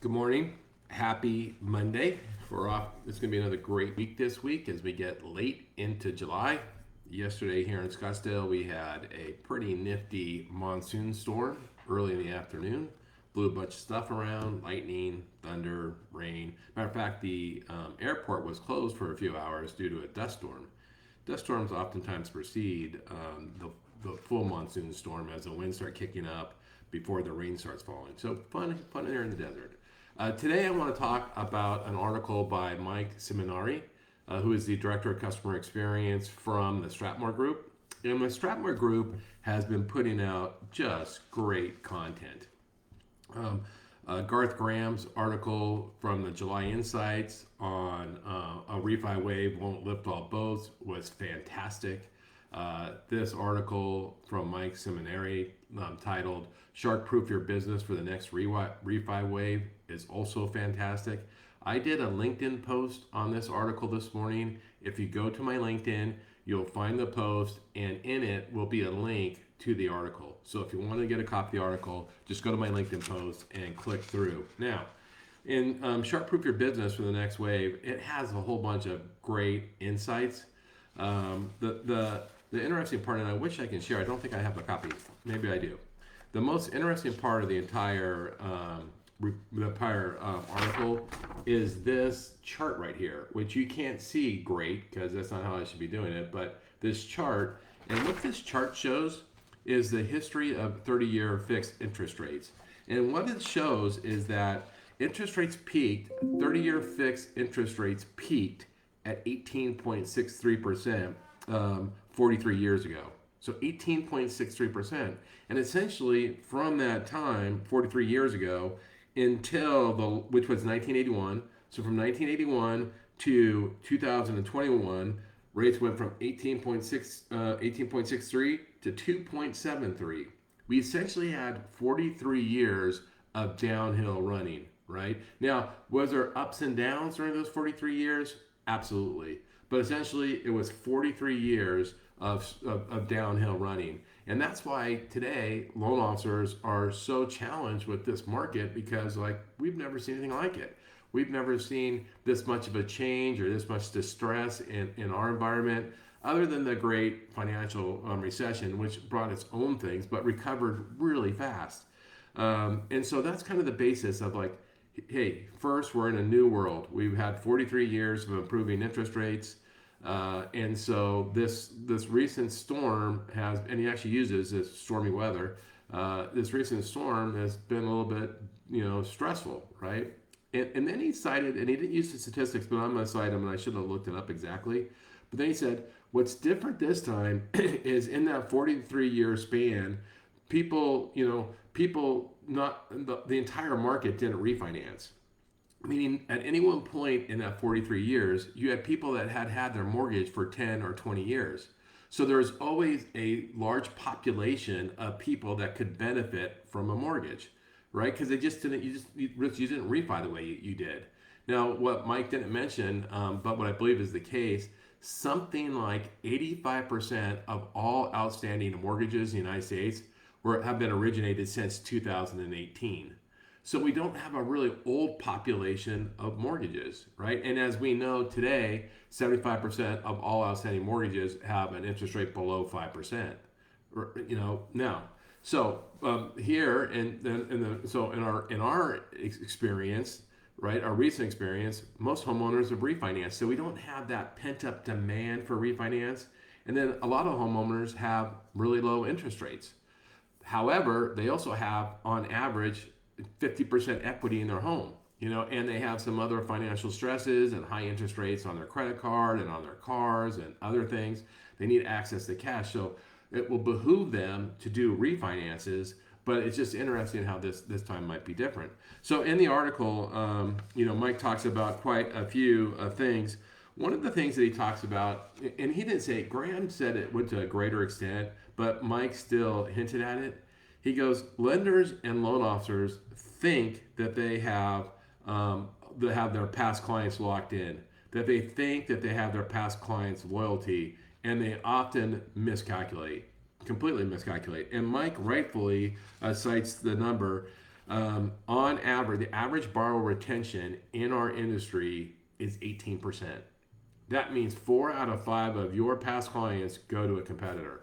Good morning. Happy Monday. We're off. It's going to be another great week this week as we get late into July. Yesterday here in Scottsdale, we had a pretty nifty monsoon storm early in the afternoon. Blew a bunch of stuff around, lightning, thunder, rain. Matter of fact, the airport was closed for a few hours due to a dust storm. Dust storms oftentimes precede the full monsoon storm as the winds start kicking up before the rain starts falling. So fun there in the desert. Today I want to talk about an article by Mike Seminari, who is the Director of Customer Experience from the Stratmor Group. And the Stratmor Group has been putting out just great content. Garth Graham's article from the July Insights on a refi wave won't lift all boats was fantastic. This article from Mike Seminari titled Shark Proof Your Business for the Next Refi Wave is also fantastic. I did a LinkedIn post on this article this morning. If you go to my LinkedIn, you'll find the post, and in it will be a link to the article. So if you want to get a copy of the article, just go to my LinkedIn post and click through. Now, in Shark Proof Your Business for the Next Wave, it has a whole bunch of great insights. The interesting part, and I wish I can share, I don't think I have a copy, maybe I do. The most interesting part of the entire article is this chart right here, which you can't see great because that's not how I should be doing it, but this chart, and what this chart shows is the history of 30-year fixed interest rates. And what it shows is that interest rates peaked, 30-year fixed interest rates peaked at 18.63% 43 years ago. So 18.63%. And essentially from that time, 43 years ago, which was 1981. So from 1981 to 2021, rates went from 18.63 to 2.73. We essentially had 43 years of downhill running, right? Now, was there ups and downs during those 43 years? Absolutely. But essentially, it was 43 years of downhill running. And that's why today loan officers are so challenged with this market because we've never seen anything like it. We've never seen this much of a change or this much distress in our environment other than the great financial recession, which brought its own things but recovered really fast. And so that's kind of the basis of hey, first, we're in a new world. We've had 43 years of improving interest rates. And so this recent storm has, and he actually uses this stormy weather, this recent storm has been a little bit, stressful, right? And then he cited, and he didn't use the statistics, but I'm going to cite him, and I should have looked it up exactly. But then he said, what's different this time is in that 43-year span, people, not the entire market didn't refinance. Meaning at any one point in that 43 years, you had people that had their mortgage for 10 or 20 years. So there's always a large population of people that could benefit from a mortgage, right? Because they just didn't, you didn't refi the way you did. Now, what Mike didn't mention, but what I believe is the case, something like 85% of all outstanding mortgages in the United States have been originated since 2018. So we don't have a really old population of mortgages, right? And as we know today, 75% of all outstanding mortgages have an interest rate below 5%. Now, so here in our experience, right, our recent experience, most homeowners have refinanced. So we don't have that pent up demand for refinance. And then a lot of homeowners have really low interest rates. However, they also have on average 50% equity in their home, and they have some other financial stresses and high interest rates on their credit card and on their cars and other things. They need access to cash. So it will behoove them to do refinances, but it's just interesting how this time might be different. So in the article, Mike talks about quite a few things. One of the things that he talks about, and he didn't say it, Graham said it went to a greater extent, but Mike still hinted at it. He goes, lenders and loan officers think that they have their past clients locked in, that they think that they have their past clients' loyalty, and they often completely miscalculate. And Mike rightfully cites the number. On the average borrower retention in our industry is 18%. That means 4 out of 5 of your past clients go to a competitor.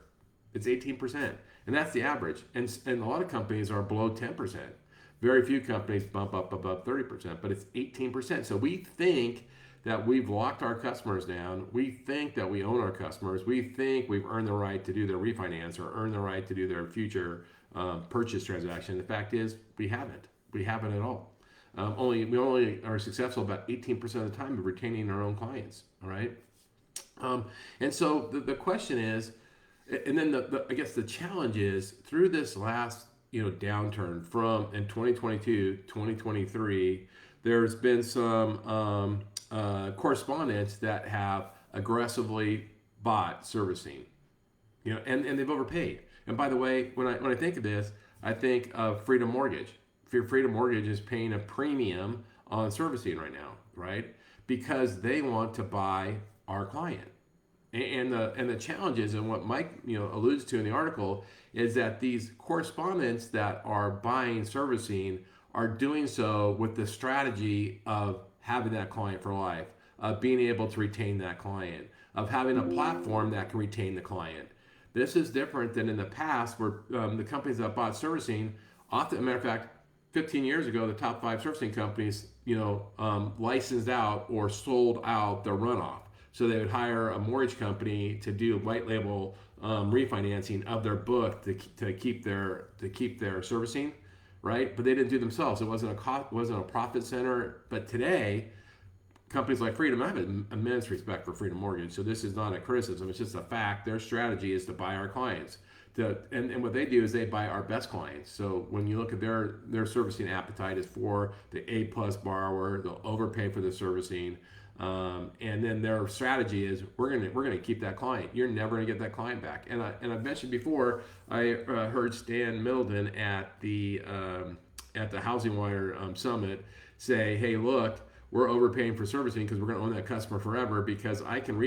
It's 18%. And that's the average. And a lot of companies are below 10%. Very few companies bump up above 30%, but it's 18%. So we think that we've locked our customers down. We think that we own our customers. We think we've earned the right to do their refinance or earned the right to do their future purchase transaction. The fact is, we haven't. We haven't at all. We only are successful about 18% of the time of retaining our own clients. All right. And so the question is, and then I guess the challenge is through this last downturn from in 2022, 2023, there's been some correspondents that have aggressively bought servicing, and they've overpaid. And by the way, when I think of this, I think of Freedom Mortgage. Freedom Mortgage is paying a premium on servicing right now, right? Because they want to buy our client. And the challenges, and what Mike alludes to in the article, is that these correspondents that are buying servicing are doing so with the strategy of having that client for life, of being able to retain that client, of having a platform that can retain the client. This is different than in the past where the companies that bought servicing, often, as a matter of fact, 15 years ago, the top 5 servicing companies, licensed out or sold out their runoff. So they would hire a mortgage company to do white label refinancing of their book to keep their servicing, right? But they didn't do themselves. It wasn't a profit center. But today, companies like Freedom, I have immense respect for Freedom Mortgage. So this is not a criticism. It's just a fact. Their strategy is to buy our clients. And what they do is they buy our best clients. So when you look at their servicing appetite is for the A+ borrower, they'll overpay for the servicing. And then their strategy is we're gonna keep that client. You're never gonna get that client back. And I've mentioned before, I heard Stan Middleton at the Housing Wire Summit say, "Hey, look, we're overpaying for servicing because we're gonna own that customer forever because I can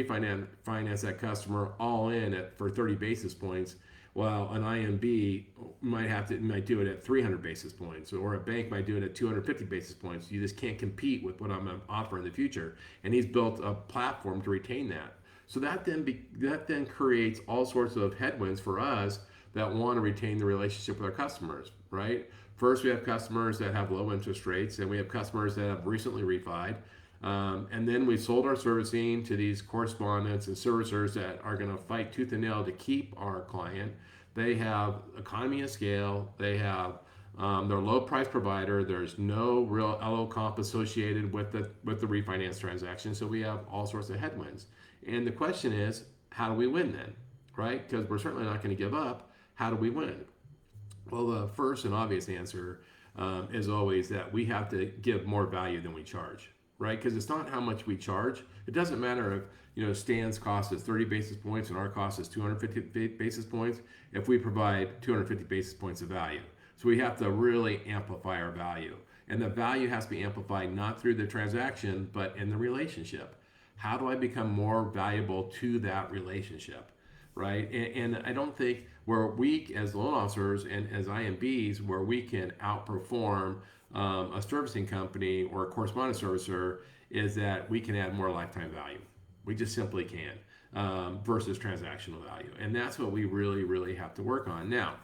finance that customer all in for 30 basis points." While an IMB might do it at 300 basis points, or a bank might do it at 250 basis points. You just can't compete with what I'm offering in the future. And he's built a platform to retain that. So that then creates all sorts of headwinds for us that want to retain the relationship with our customers, right? First, we have customers that have low interest rates, and we have customers that have recently refied. And then we sold our servicing to these correspondents and servicers that are going to fight tooth and nail to keep our client. They have economy of scale. They have their low price provider. There's no real LO comp associated with the refinance transaction. So we have all sorts of headwinds. And the question is, how do we win then, right? Because we're certainly not going to give up. How do we win? Well, the first and obvious answer is always that we have to give more value than we charge. Right? Because it's not how much we charge. It doesn't matter if Stan's cost is 30 basis points and our cost is 250 basis points if we provide 250 basis points of value. So we have to really amplify our value. And the value has to be amplified not through the transaction, but in the relationship. How do I become more valuable to that relationship? Right? And I don't think we're weak as loan officers and as IMBs where we can outperform a servicing company or a correspondent servicer is that we can add more lifetime value. We just simply can versus transactional value. And that's what we really, really have to work on. Now,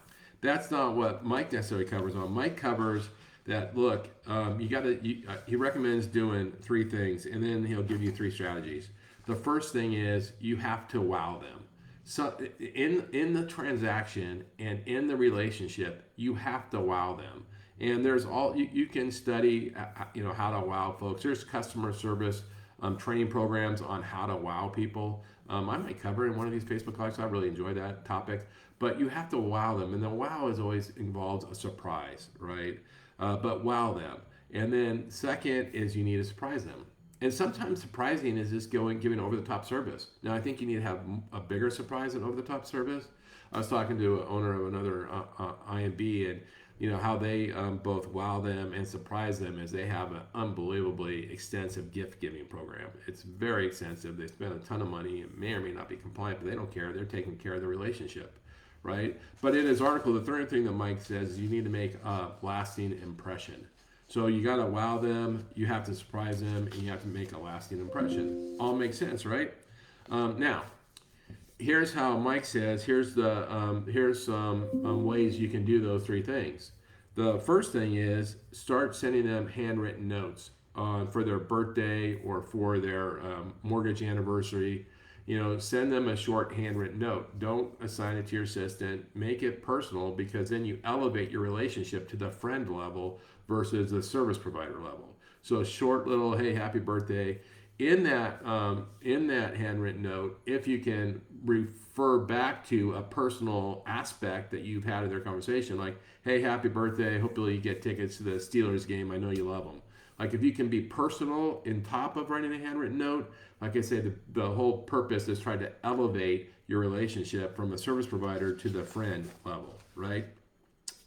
that's not what Mike necessarily covers on. Mike covers that, look, he recommends doing 3 things, and then he'll give you 3 strategies. The first thing is you have to wow them. So in the transaction and in the relationship, you have to wow them. And there's you can study, how to wow folks. There's customer service training programs on how to wow people. I might cover in one of these Facebook Lives. I really enjoy that topic. But you have to wow them, and the wow is always involves a surprise, right? But wow them. And then second is you need to surprise them. And sometimes surprising is just giving over-the-top service. Now, I think you need to have a bigger surprise than over-the-top service. I was talking to an owner of another IMB, and how they both wow them and surprise them is they have an unbelievably extensive gift giving program. It's very extensive. They spend a ton of money. It may or may not be compliant, but they don't care. They're taking care of the relationship, right? But in his article, the third thing that Mike says is you need to make a lasting impression. So you got to wow them, you have to surprise them, and you have to make a lasting impression. All makes sense, right? Now, here's how Mike says. Here's some ways you can do those three things. The first thing is start sending them handwritten notes for their birthday or for their mortgage anniversary. Send them a short handwritten note. Don't assign it to your assistant. Make it personal, because then you elevate your relationship to the friend level versus the service provider level. So a short little, hey, happy birthday. In that handwritten note, if you can refer back to a personal aspect that you've had in their conversation, like, hey, happy birthday, hopefully you get tickets to the Steelers game, I know you love them. Like, if you can be personal in top of writing a handwritten note, like I say, the whole purpose is try to elevate your relationship from a service provider to the friend level, right?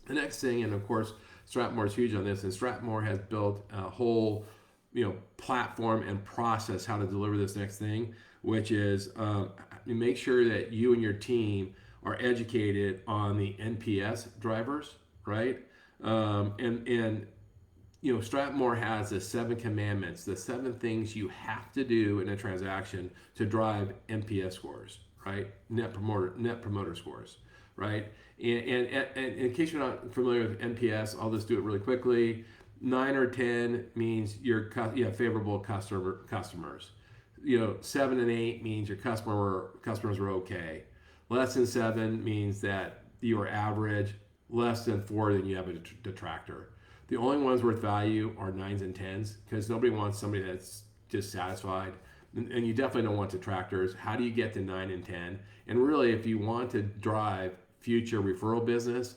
The next thing, and of course, Stratmor is huge on this, and Stratmor has built a whole platform and process how to deliver this next thing, which is make sure that you and your team are educated on the NPS drivers, right? And Stratmor has the 7 commandments, the 7 things you have to do in a transaction to drive NPS scores, right? Net promoter scores, right? And in case you're not familiar with NPS, I'll just do it really quickly. 9 or 10 means you have favorable customers. 7 and 8 means your customers are okay. Less than 7 means that you are average. Less than 4, then you have a detractor. The only ones worth value are 9s and 10s, because nobody wants somebody that's dissatisfied. And you definitely don't want detractors. How do you get to 9 and 10? And really, if you want to drive future referral business,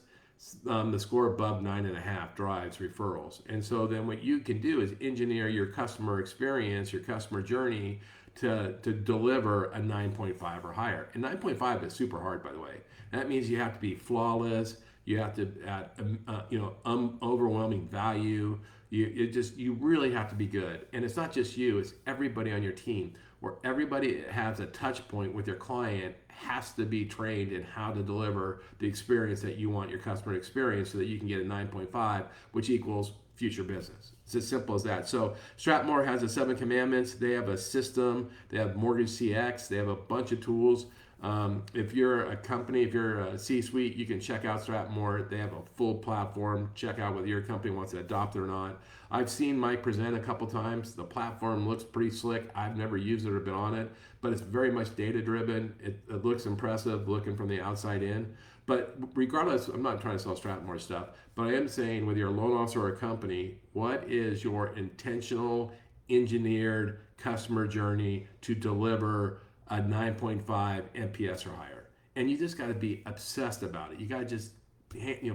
the score above 9.5 drives referrals. And so then what you can do is engineer your customer experience, your customer journey to deliver a 9.5 or higher. And 9.5 is super hard, by the way. That means you have to be flawless. You have to add, overwhelming value. You really have to be good. And it's not just you, it's everybody on your team, where everybody has a touch point with your client has to be trained in how to deliver the experience that you want your customer to experience, so that you can get a 9.5, which equals future business. It's as simple as that. So Stratmor has the 7 commandments. They have a system. They have Mortgage CX. They have a bunch of tools. If you're a company, if you're a C-suite, you can check out Stratmor. They have a full platform. Check out whether your company wants to adopt it or not. I've seen Mike present a couple times. The platform looks pretty slick. I've never used it or been on it, but it's very much data-driven. It looks impressive looking from the outside in. But regardless, I'm not trying to sell Stratmor stuff, but I am saying, whether you're a loan officer or a company, what is your intentional, engineered customer journey to deliver a 9.5 NPS or higher? And you just got to be obsessed about it. You got to just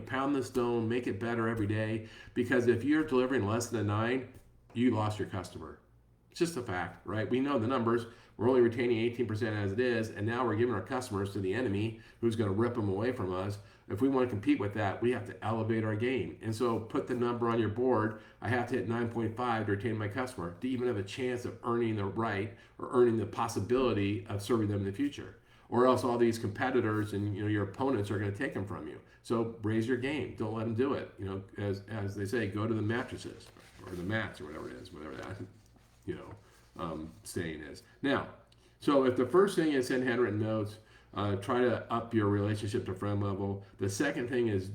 pound the stone, make it better every day. Because if you're delivering less than a 9, you lost your customer. It's just a fact, right? We know the numbers. We're only retaining 18% as it is, and now we're giving our customers to the enemy, who's going to rip them away from us. If we want to compete with that, we have to elevate our game. And so put the number on your board. I have to hit 9.5 to retain my customer, to even have a chance of earning the right, or earning the possibility of serving them in the future. Or else all these competitors and your opponents are going to take them from you. So raise your game. Don't let them do it. As they say, go to the mattresses or the mats or whatever it is, whatever that saying is. Now, so if the first thing is send handwritten notes, try to up your relationship to friend level. The second thing is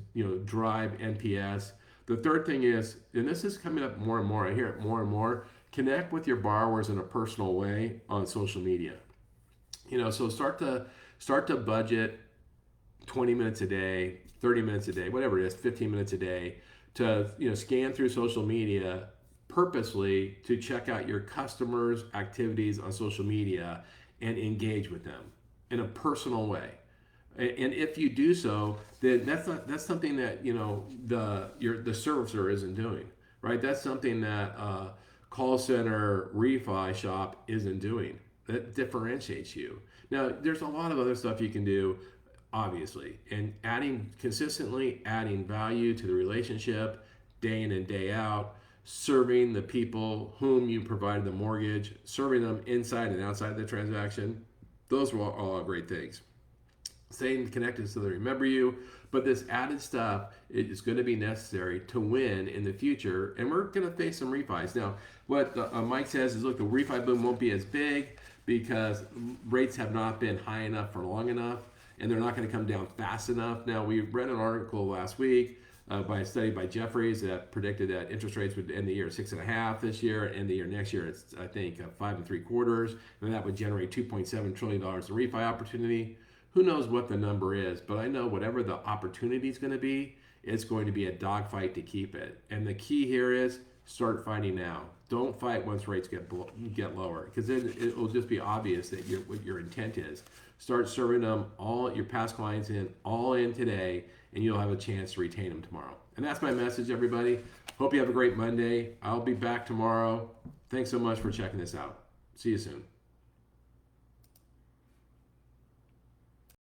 drive NPS. The third thing is, and this is coming up more and more, I hear it more and more, connect with your borrowers in a personal way on social media. So start to budget 20 minutes a day, 30 minutes a day, whatever it is, 15 minutes a day, to scan through social media purposely to check out your customers' activities on social media and engage with them in a personal way. And if you do so, then that's something that the servicer isn't doing, right? That's something that call center refi shop isn't doing. That differentiates you. Now, there's a lot of other stuff you can do, obviously, and consistently adding value to the relationship day in and day out, serving the people whom you provided the mortgage, serving them inside and outside the transaction. Those were all great things. Staying connected so they remember you. But this added stuff is going to be necessary to win in the future. And we're going to face some refis. Now, what Mike says is, look, the refi boom won't be as big because rates have not been high enough for long enough, and they're not going to come down fast enough. Now, we read an article last week by a study by Jeffries that predicted that interest rates would end the year at 6.5 this year, and the year next year it's, I think, 5.75, and that would generate $2.7 trillion in refi opportunity. Who knows what the number is, but I know whatever the opportunity is going to be, it's going to be a dogfight to keep it. And the key here is start fighting now. Don't fight once rates get lower, because then it will just be obvious that what your intent is. Start serving them all your past clients all in today, and you'll have a chance to retain them tomorrow. And that's my message, everybody. Hope you have a great Monday. I'll be back tomorrow. Thanks so much for checking this out. See you soon.